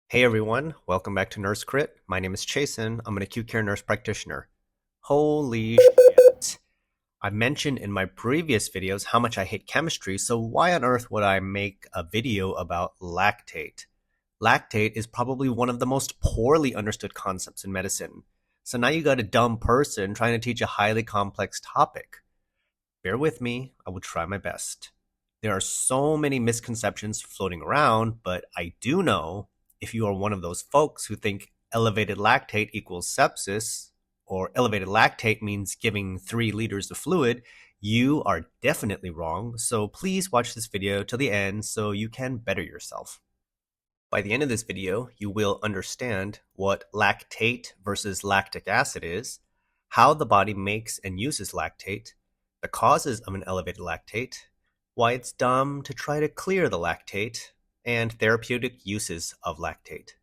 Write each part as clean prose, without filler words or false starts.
Hey everyone, welcome back to Nurse Crit. My name is Chasen. I'm an acute care nurse practitioner. Holy shit. I mentioned in my previous videos how much I hate chemistry, so why on earth would I make a video about lactate? Lactate is probably one of the most poorly understood concepts in medicine. So now you got a dumb person trying to teach a highly complex topic. Bear with me, I will try my best. There are so many misconceptions floating around, but I do know if you are one of those folks who think elevated lactate equals sepsis, or elevated lactate means giving 3 liters of fluid, you are definitely wrong. So please watch this video till the end so you can better yourself. By the end of this video, you will understand what lactate versus lactic acid is, how the body makes and uses lactate, the causes of an elevated lactate, why it's dumb to try to clear the lactate, and therapeutic uses of lactate.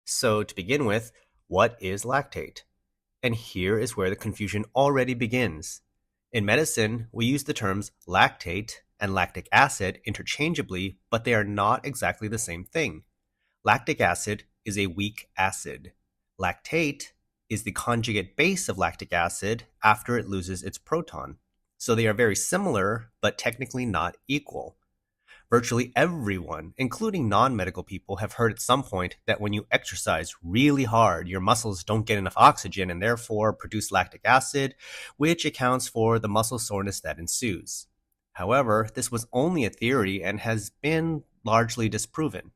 So to begin with, what is lactate? And here is where the confusion already begins. In medicine, we use the terms lactate and lactic acid interchangeably, but they are not exactly the same thing. Lactic acid is a weak acid. Lactate is the conjugate base of lactic acid after it loses its proton. So they are very similar, but technically not equal. Virtually everyone, including non-medical people, have heard at some point that when you exercise really hard, your muscles don't get enough oxygen and therefore produce lactic acid, which accounts for the muscle soreness that ensues. However, this was only a theory and has been largely disproven.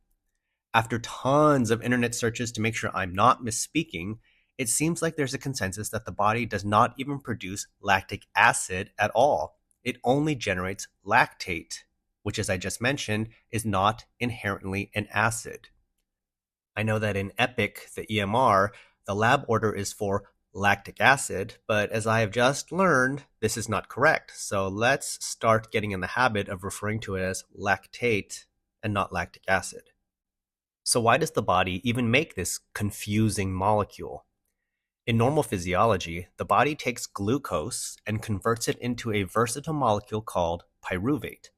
After tons of internet searches to make sure I'm not misspeaking, it seems like there's a consensus that the body does not even produce lactic acid at all. It only generates lactate, which, as I just mentioned, is not inherently an acid. I know that in EPIC, the EMR, the lab order is for lactic acid, but as I have just learned, this is not correct. So let's start getting in the habit of referring to it as lactate and not lactic acid. So why does the body even make this confusing molecule? In normal physiology, the body takes glucose and converts it into a versatile molecule called pyruvate.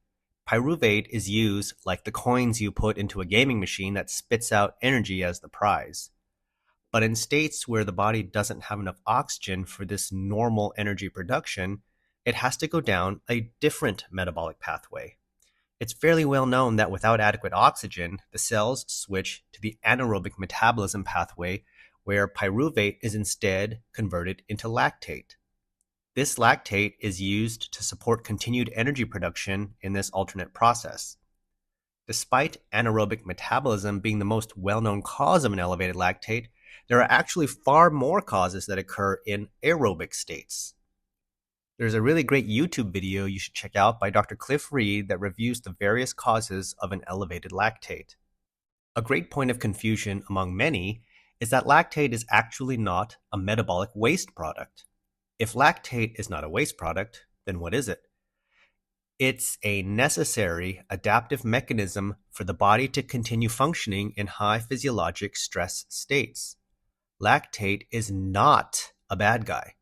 Pyruvate is used like the coins you put into a gaming machine that spits out energy as the prize. But in states where the body doesn't have enough oxygen for this normal energy production, it has to go down a different metabolic pathway. It's fairly well known that without adequate oxygen, the cells switch to the anaerobic metabolism pathway, where pyruvate is instead converted into lactate. This lactate is used to support continued energy production in this alternate process. Despite anaerobic metabolism being the most well-known cause of an elevated lactate, there are actually far more causes that occur in aerobic states. There's a really great YouTube video you should check out by Dr. Cliff Reed that reviews the various causes of an elevated lactate. A great point of confusion among many is that lactate is actually not a metabolic waste product. If lactate is not a waste product, then what is it? It's a necessary adaptive mechanism for the body to continue functioning in high physiologic stress states. Lactate is not a bad guy.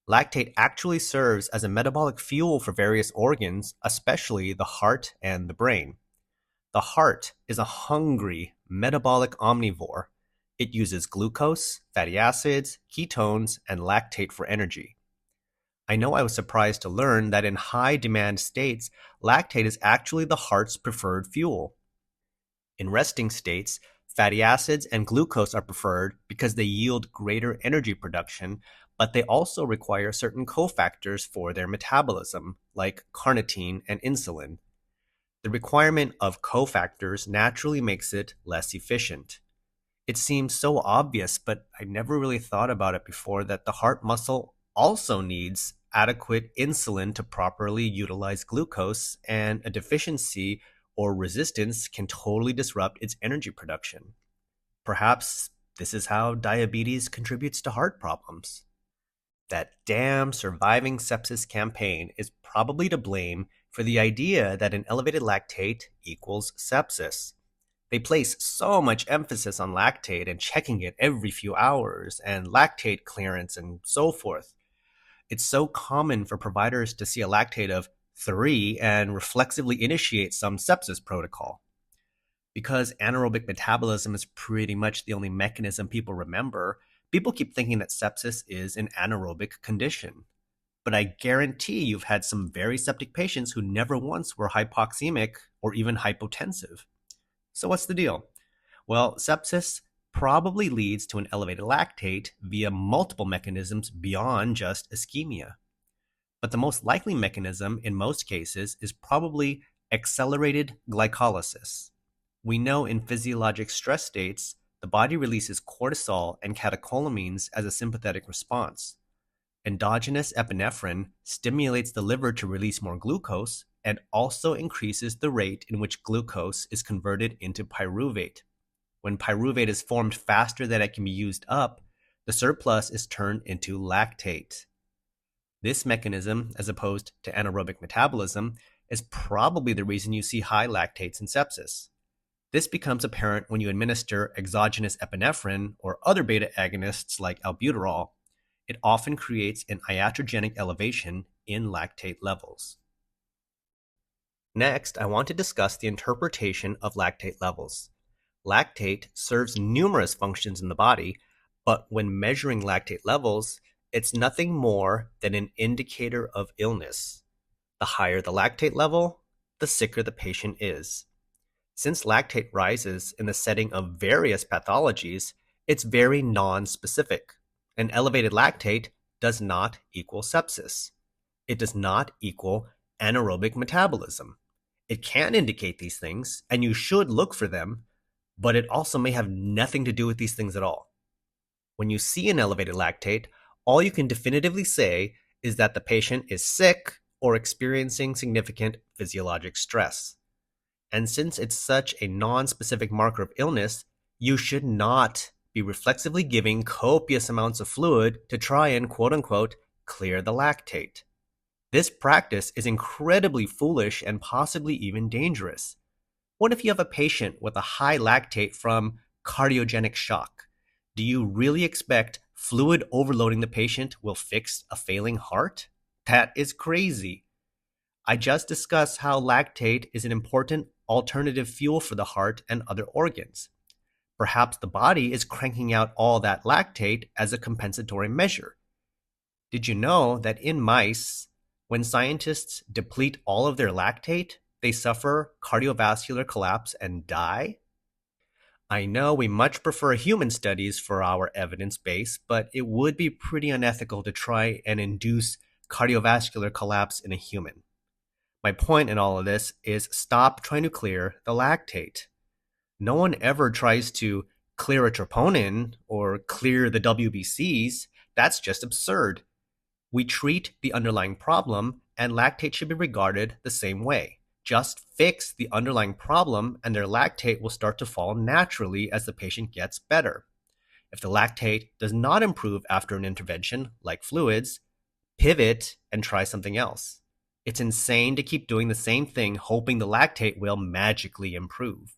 Lactate actually serves as a metabolic fuel for various organs, especially the heart and the brain. The heart is a hungry metabolic omnivore. It uses glucose, fatty acids, ketones, and lactate for energy. I know I was surprised to learn that in high demand states, lactate is actually the heart's preferred fuel. In resting states, fatty acids and glucose are preferred because they yield greater energy production, but they also require certain cofactors for their metabolism, like carnitine and insulin. The requirement of cofactors naturally makes it less efficient. It seems so obvious, but I never really thought about it before that the heart muscle also needs adequate insulin to properly utilize glucose, and a deficiency or resistance can totally disrupt its energy production. Perhaps this is how diabetes contributes to heart problems. That damn surviving sepsis campaign is probably to blame for the idea that an elevated lactate equals sepsis. They place so much emphasis on lactate and checking it every few hours, and lactate clearance and so forth. It's so common for providers to see a lactate of 3 and reflexively initiate some sepsis protocol. Because anaerobic metabolism is pretty much the only mechanism people remember, people keep thinking that sepsis is an anaerobic condition. But I guarantee you've had some very septic patients who never once were hypoxemic or even hypotensive. So what's the deal? Well, sepsis probably leads to an elevated lactate via multiple mechanisms beyond just ischemia. But the most likely mechanism in most cases is probably accelerated glycolysis. We know in physiologic stress states, the body releases cortisol and catecholamines as a sympathetic response. Endogenous epinephrine stimulates the liver to release more glucose and also increases the rate in which glucose is converted into pyruvate. When pyruvate is formed faster than it can be used up, the surplus is turned into lactate. This mechanism, as opposed to anaerobic metabolism, is probably the reason you see high lactates in sepsis. This becomes apparent when you administer exogenous epinephrine or other beta agonists like albuterol. It often creates an iatrogenic elevation in lactate levels. Next, I want to discuss the interpretation of lactate levels. Lactate serves numerous functions in the body, but when measuring lactate levels, it's nothing more than an indicator of illness. The higher the lactate level, the sicker the patient is. Since lactate rises in the setting of various pathologies, it's very non-specific. An elevated lactate does not equal sepsis. It does not equal anaerobic metabolism. It can indicate these things, and you should look for them, but it also may have nothing to do with these things at all. When you see an elevated lactate, all you can definitively say is that the patient is sick or experiencing significant physiologic stress. And since it's such a non-specific marker of illness, you should not be reflexively giving copious amounts of fluid to try and quote-unquote clear the lactate. This practice is incredibly foolish and possibly even dangerous. What if you have a patient with a high lactate from cardiogenic shock? Do you really expect fluid overloading the patient will fix a failing heart? That is crazy. I just discussed how lactate is an important alternative fuel for the heart and other organs. Perhaps the body is cranking out all that lactate as a compensatory measure. Did you know that in mice, when scientists deplete all of their lactate, they suffer cardiovascular collapse and die? I know we much prefer human studies for our evidence base, but it would be pretty unethical to try and induce cardiovascular collapse in a human. My point in all of this is stop trying to clear the lactate. No one ever tries to clear a troponin or clear the WBCs. That's just absurd. We treat the underlying problem, and lactate should be regarded the same way. Just fix the underlying problem, and their lactate will start to fall naturally as the patient gets better. If the lactate does not improve after an intervention, like fluids, pivot and try something else. It's insane to keep doing the same thing hoping the lactate will magically improve.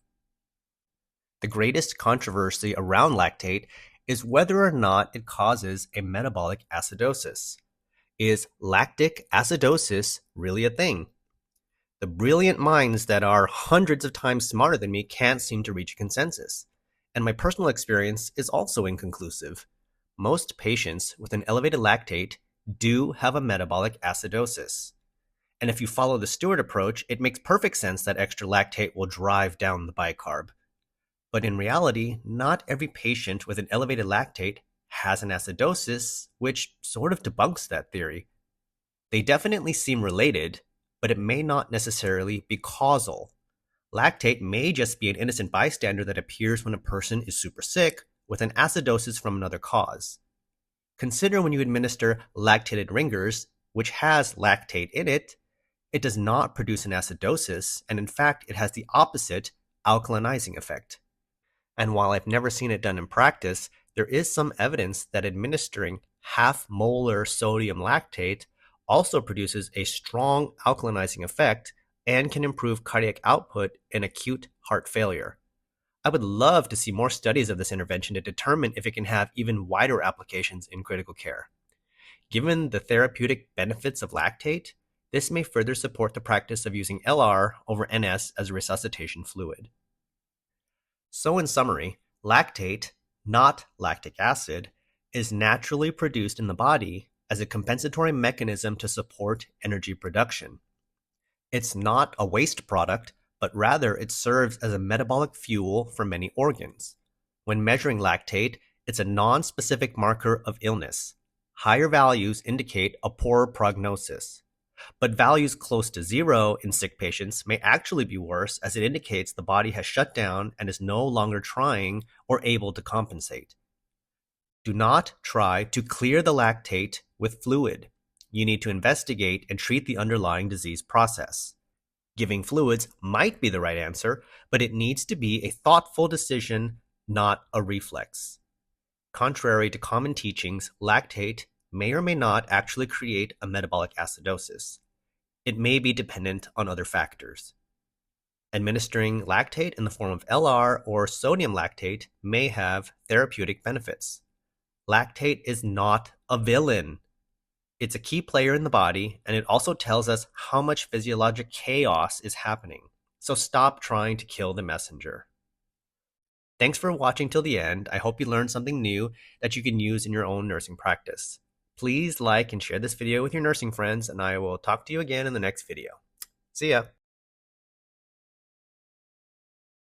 The greatest controversy around lactate is whether or not it causes a metabolic acidosis. Is lactic acidosis really a thing? The brilliant minds that are hundreds of times smarter than me can't seem to reach a consensus. And my personal experience is also inconclusive. Most patients with an elevated lactate do have a metabolic acidosis. And if you follow the Stewart approach, it makes perfect sense that extra lactate will drive down the bicarb. But in reality, not every patient with an elevated lactate has an acidosis, which sort of debunks that theory. They definitely seem related, but it may not necessarily be causal. Lactate may just be an innocent bystander that appears when a person is super sick with an acidosis from another cause. Consider when you administer lactated ringers, which has lactate in it, it does not produce an acidosis, and in fact, it has the opposite alkalinizing effect. And while I've never seen it done in practice, there is some evidence that administering half-molar sodium lactate also produces a strong alkalinizing effect and can improve cardiac output in acute heart failure. I would love to see more studies of this intervention to determine if it can have even wider applications in critical care. Given the therapeutic benefits of lactate, this may further support the practice of using LR over NS as a resuscitation fluid. So in summary, lactate, not lactic acid, is naturally produced in the body as a compensatory mechanism to support energy production. It's not a waste product, but rather it serves as a metabolic fuel for many organs. When measuring lactate, it's a non-specific marker of illness. Higher values indicate a poorer prognosis. But values close to zero in sick patients may actually be worse, as it indicates the body has shut down and is no longer trying or able to compensate. Do not try to clear the lactate with fluid. You need to investigate and treat the underlying disease process. Giving fluids might be the right answer, but it needs to be a thoughtful decision, not a reflex. Contrary to common teachings, lactate may or may not actually create a metabolic acidosis. It may be dependent on other factors. Administering lactate in the form of LR or sodium lactate may have therapeutic benefits. Lactate is not a villain. It's a key player in the body, and it also tells us how much physiologic chaos is happening. So stop trying to kill the messenger. Thanks for watching till the end. I hope you learned something new that you can use in your own nursing practice. Please like and share this video with your nursing friends, and I will talk to you again in the next video. See ya!